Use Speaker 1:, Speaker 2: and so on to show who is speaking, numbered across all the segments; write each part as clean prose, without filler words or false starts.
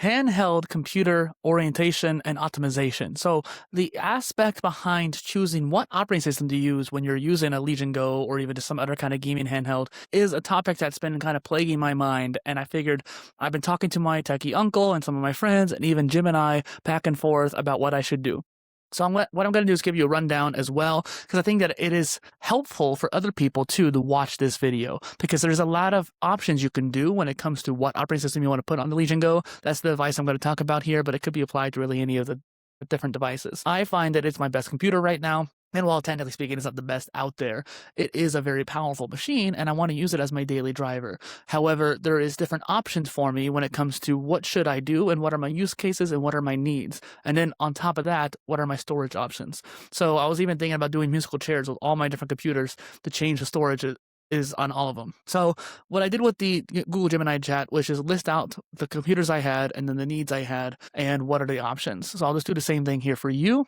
Speaker 1: handheld computer orientation and optimization. So the aspect behind choosing what operating system to use when you're using a Legion Go or even just some other kind of gaming handheld is a topic that's been kind of plaguing my mind. And I figured I've been talking to my techie uncle and some of my friends and even Jim and I back and forth about what I should do. So what I'm going to do is give you a rundown as well, because I think that it is helpful for other people too to watch this video, because there's a lot of options you can do when it comes to what operating system you want to put on the Legion Go. That's the device I'm going to talk about here, but it could be applied to really any of the different devices. I find that it's my best computer right now. And while technically speaking, it's not the best out there, it is a very powerful machine, and I want to use it as my daily driver. However, there is different options for me when it comes to what should I do and what are my use cases and what are my needs. And then on top of that, what are my storage options? So I was even thinking about doing musical chairs with all my different computers to change the storage is on all of them. So what I did with the Google Gemini chat was just list out the computers I had and then the needs I had and what are the options. So I'll just do the same thing here for you.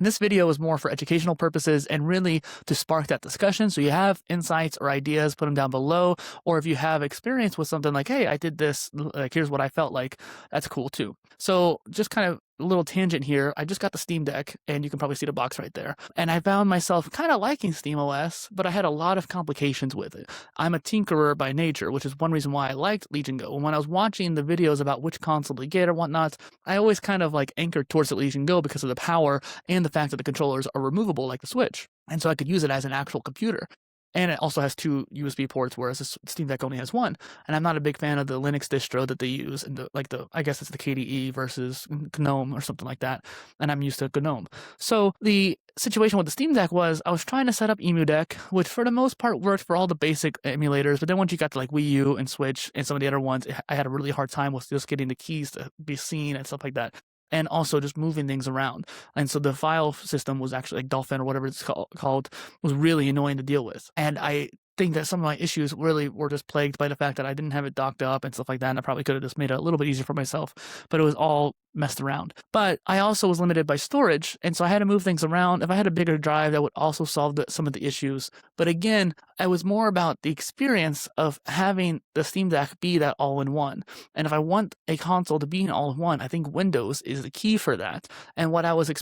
Speaker 1: This video is more for educational purposes and really to spark that discussion. So you have insights or ideas, put them down below. Or if you have experience with something like, hey, I did this, like, here's what I felt like, that's cool too. So just kind of a little tangent here. I just got the Steam Deck, and you can probably see the box right there. And I found myself kind of liking SteamOS, but I had a lot of complications with it. I'm a tinkerer by nature, which is one reason why I liked Legion Go. And when I was watching the videos about which console to get or whatnot, I always kind of like anchored towards the Legion Go because of the power and the fact that the controllers are removable like the Switch. And so I could use it as an actual computer. And it also has 2 USB ports, whereas the Steam Deck only has 1. And I'm not a big fan of the Linux distro that they use, and I guess it's the KDE versus GNOME or something like that. And I'm used to GNOME. So the situation with the Steam Deck was I was trying to set up EmuDeck, which for the most part worked for all the basic emulators. But then once you got to like Wii U and Switch and some of the other ones, I had a really hard time with just getting the keys to be seen and stuff like that. And also just moving things around. And so the file system was actually like Dolphin or whatever it's called was really annoying to deal with. And I think that some of my issues really were just plagued by the fact that I didn't have it docked up and stuff like that. And I probably could have just made it a little bit easier for myself, but it was all messed around. But I also was limited by storage. And so I had to move things around. If I had a bigger drive, that would also solve some of the issues. But again, I was more about the experience of having the Steam Deck be that all-in-one. And if I want a console to be an all-in-one, I think Windows is the key for that. And what I was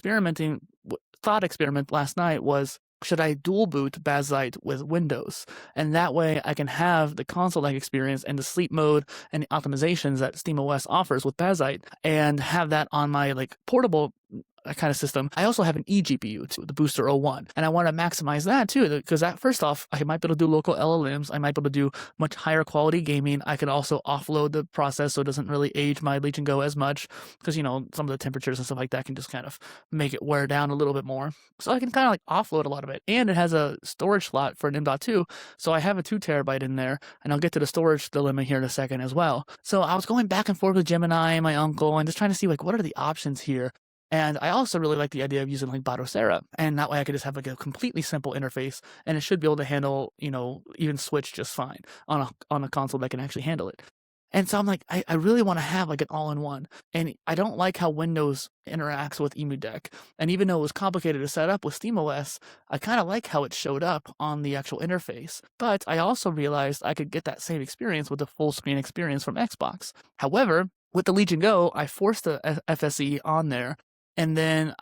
Speaker 1: thought experiment last night was, should I dual boot Bazzite with Windows? And that way I can have the console-like experience and the sleep mode and the optimizations that SteamOS offers with Bazzite and have that on my like portable kind of system. I also have an eGPU too, the Booster 01, and I want to maximize that too, because that, first off, I might be able to do local LLMs. I might be able to do much higher quality gaming. I can also offload the process so it doesn't really age my Legion Go as much, because, you know, some of the temperatures and stuff like that can just kind of make it wear down a little bit more. So I can kind of like offload a lot of it. And it has a storage slot for an M.2, so I have a 2 terabyte in there, and I'll get to the storage dilemma here in a second as well. So I was going back and forth with Gemini and my uncle and just trying to see like, what are the options here? And I also really like the idea of using like Batocera, and that way I could just have like a completely simple interface, and it should be able to handle, you know, even Switch just fine on a console that can actually handle it. And so I'm like, I really want to have like an all-in-one, and I don't like how Windows interacts with EmuDeck. And even though it was complicated to set up with SteamOS, I kind of like how it showed up on the actual interface. But I also realized I could get that same experience with the full screen experience from Xbox. However, with the Legion Go, I forced the FSE on there. And then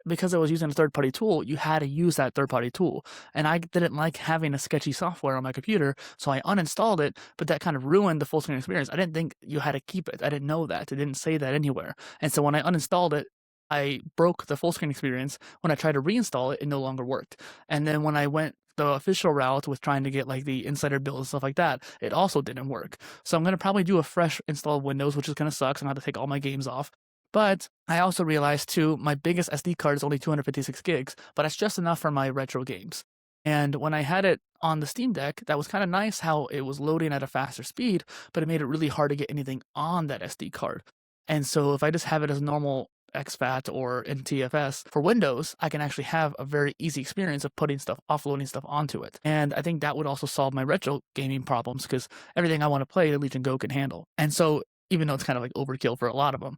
Speaker 1: because I was using a third-party tool, you had to use that third-party tool. And I didn't like having a sketchy software on my computer, so I uninstalled it, but that kind of ruined the full screen experience. I didn't think you had to keep it. I didn't know that. It didn't say that anywhere. And so when I uninstalled it, I broke the full screen experience. When I tried to reinstall it, it no longer worked. And then when I went the official route with trying to get like the insider build and stuff like that, it also didn't work. So I'm going to probably do a fresh install of Windows, which is going to suck, so I'm going to have to take all my games off. But I also realized too, my biggest SD card is only 256 gigs, but that's just enough for my retro games. And when I had it on the Steam Deck, that was kind of nice how it was loading at a faster speed, but it made it really hard to get anything on that SD card. And so if I just have it as normal exFAT or NTFS for Windows, I can actually have a very easy experience of putting stuff, offloading stuff onto it. And I think that would also solve my retro gaming problems, because everything I want to play, the Legion Go can handle. And so even though it's kind of like overkill for a lot of them,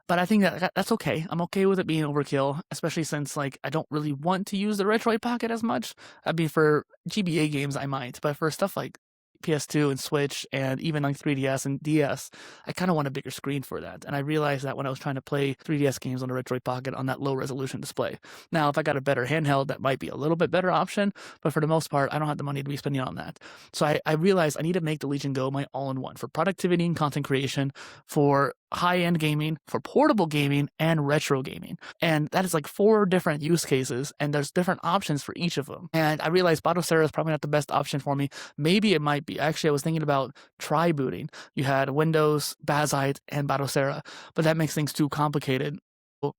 Speaker 1: but I think that's okay. I'm okay with it being overkill, especially since like I don't really want to use the Retroid Pocket as much. I mean, for GBA games I might, but for stuff like PS2 and Switch and even like 3DS and DS, I kind of want a bigger screen for that. And I realized that when I was trying to play 3DS games on the Retroid Pocket on that low resolution display. Now, if I got a better handheld, that might be a little bit better option, but for the most part, I don't have the money to be spending on that. So I realized I need to make the Legion Go my all-in-one for productivity and content creation, for high-end gaming, for portable gaming, and retro gaming. And that is like 4 different use cases, and there's different options for each of them. And I realized Batocera is probably not the best option for me. Maybe it might be. Actually, I was thinking about tri-booting. You had Windows, Bazzite, and Batocera, but that makes things too complicated.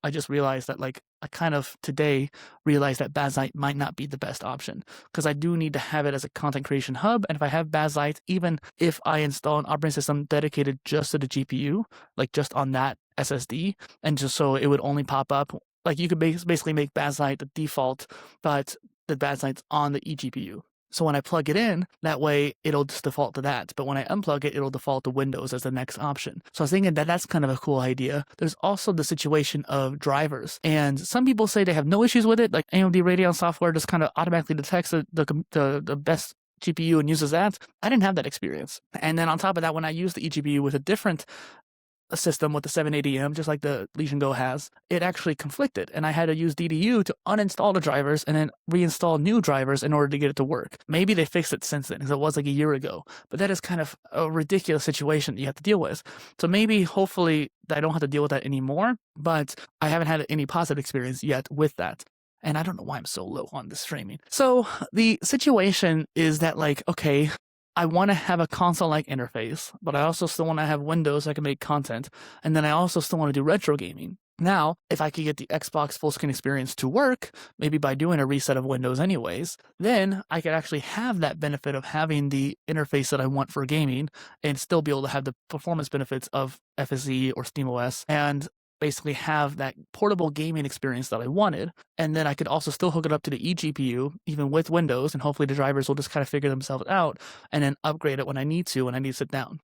Speaker 1: I just realized that, like, I kind of today realized that Bazzite might not be the best option, because I do need to have it as a content creation hub. And if I have Bazzite, even if I install an operating system dedicated just to the GPU, like just on that SSD, and just so it would only pop up, like you could basically make Bazzite the default, but the Bazzite's on the eGPU. So when I plug it in, that way it'll just default to that. But when I unplug it, it'll default to Windows as the next option. So I was thinking that that's kind of a cool idea. There's also the situation of drivers. And some people say they have no issues with it. Like AMD Radeon software just kind of automatically detects the best GPU and uses that. I didn't have that experience. And then on top of that, when I use the eGPU with a different system with the 780M, just like the Legion Go has, it actually conflicted, and I had to use DDU to uninstall the drivers and then reinstall new drivers in order to get it to work. Maybe they fixed it since then, because it was like a year ago, but that is kind of a ridiculous situation you have to deal with. So maybe, hopefully, I don't have to deal with that anymore, but I haven't had any positive experience yet with that. And I don't know why I'm so low on this streaming. So the situation is that, like, okay, I want to have a console-like interface, but I also still want to have Windows so I can make content, and then I also still want to do retro gaming. Now, if I could get the Xbox full screen experience to work, maybe by doing a reset of Windows anyways, then I could actually have that benefit of having the interface that I want for gaming and still be able to have the performance benefits of FSE or SteamOS, and basically have that portable gaming experience that I wanted. And then I could also still hook it up to the eGPU, even with Windows, and hopefully the drivers will just kind of figure themselves out, and then upgrade it when I need to sit down.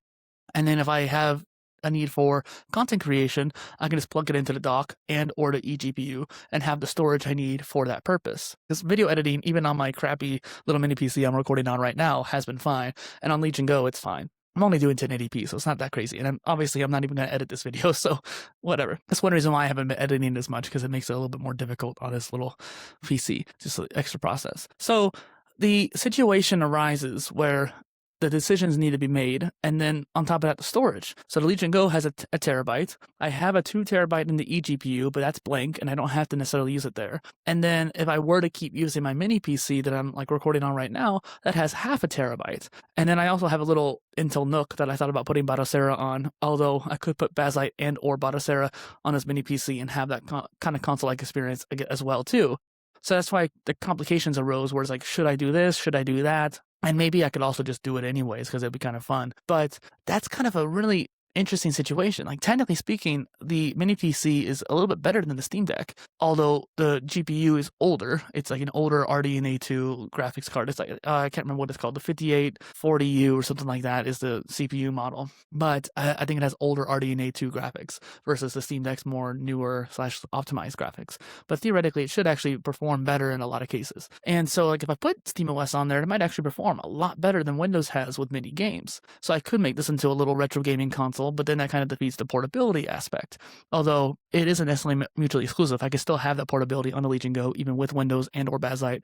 Speaker 1: And then if I have a need for content creation, I can just plug it into the dock and or the eGPU and have the storage I need for that purpose. Because video editing, even on my crappy little mini PC I'm recording on right now, has been fine. And on Legion Go, it's fine. I'm only doing 1080p, so it's not that crazy. And I'm not even going to edit this video, so whatever. That's one reason why I haven't been editing as much, because it makes it a little bit more difficult on this little PC, just an extra process. So the situation arises where the decisions need to be made, and then on top of that, the storage. So the Legion Go has a terabyte. I have a 2 terabyte in the eGPU, but that's blank, and I don't have to necessarily use it there. And then if I were to keep using my mini PC that I'm like recording on right now, that has half a terabyte. And then I also have a little Intel NUC that I thought about putting Batocera on, although I could put Bazzite and or Batocera on this mini PC and have that kind of console-like experience as well too. So that's why the complications arose, where it's like, should I do this? Should I do that? And maybe I could also just do it anyways, because it'd be kind of fun. But that's kind of a really interesting situation. Like, technically speaking, the mini PC is a little bit better than the Steam Deck, although the GPU is older. It's like an older RDNA 2 graphics card. It's like, I can't remember what it's called. The 5840U or something like that is the CPU model. But I think it has older RDNA 2 graphics versus the Steam Deck's more newer / optimized graphics. But theoretically, it should actually perform better in a lot of cases. And so, like, if I put SteamOS on there, it might actually perform a lot better than Windows has with mini games. So I could make this into a little retro gaming console, but then that kind of defeats the portability aspect. Although it isn't necessarily mutually exclusive. I can still have that portability on the Legion Go, even with Windows and or Bazzite,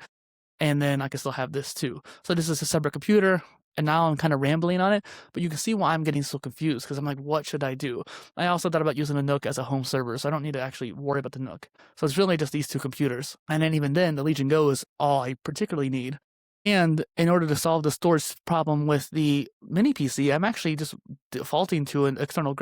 Speaker 1: and then I can still have this too. So this is a separate computer, and now I'm kind of rambling on it, but you can see why I'm getting so confused, because I'm like, what should I do? I also thought about using the NUC as a home server, so I don't need to actually worry about the NUC. So it's really just these 2 computers. And then even then, the Legion Go is all I particularly need. And in order to solve the storage problem with the mini PC, I'm actually just defaulting to an external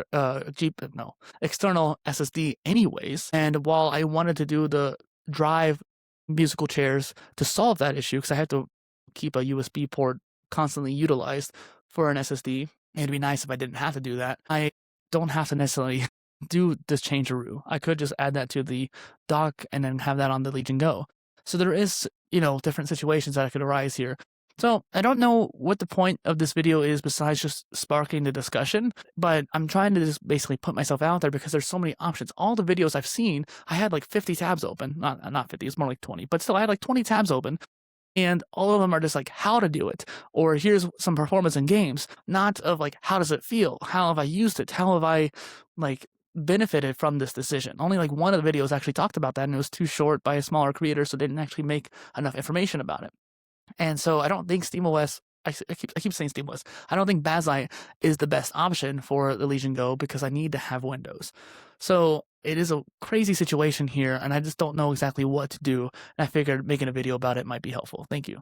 Speaker 1: external SSD anyways. And while I wanted to do the drive musical chairs to solve that issue, because I had to keep a USB port constantly utilized for an SSD, it'd be nice if I didn't have to do that. I don't have to necessarily do this changeroo. I could just add that to the dock and then have that on the Legion Go. So there is, different situations that could arise here. So I don't know what the point of this video is besides just sparking the discussion, but I'm trying to just basically put myself out there, because there's so many options. All the videos I've seen, I had like 50 tabs open. Not 50, it's more like 20, but still I had like 20 tabs open. And all of them are just like how to do it, or here's some performance in games, not of like how does it feel, how have I used it, how have I like benefited from this decision. Only like one of the videos actually talked about that, and it was too short by a smaller creator, so they didn't actually make enough information about it. And so I don't think SteamOS, I keep saying SteamOS, I don't think Bazzite is the best option for the Legion Go because I need to have Windows. So it is a crazy situation here, and I just don't know exactly what to do. And I figured making a video about it might be helpful. Thank you.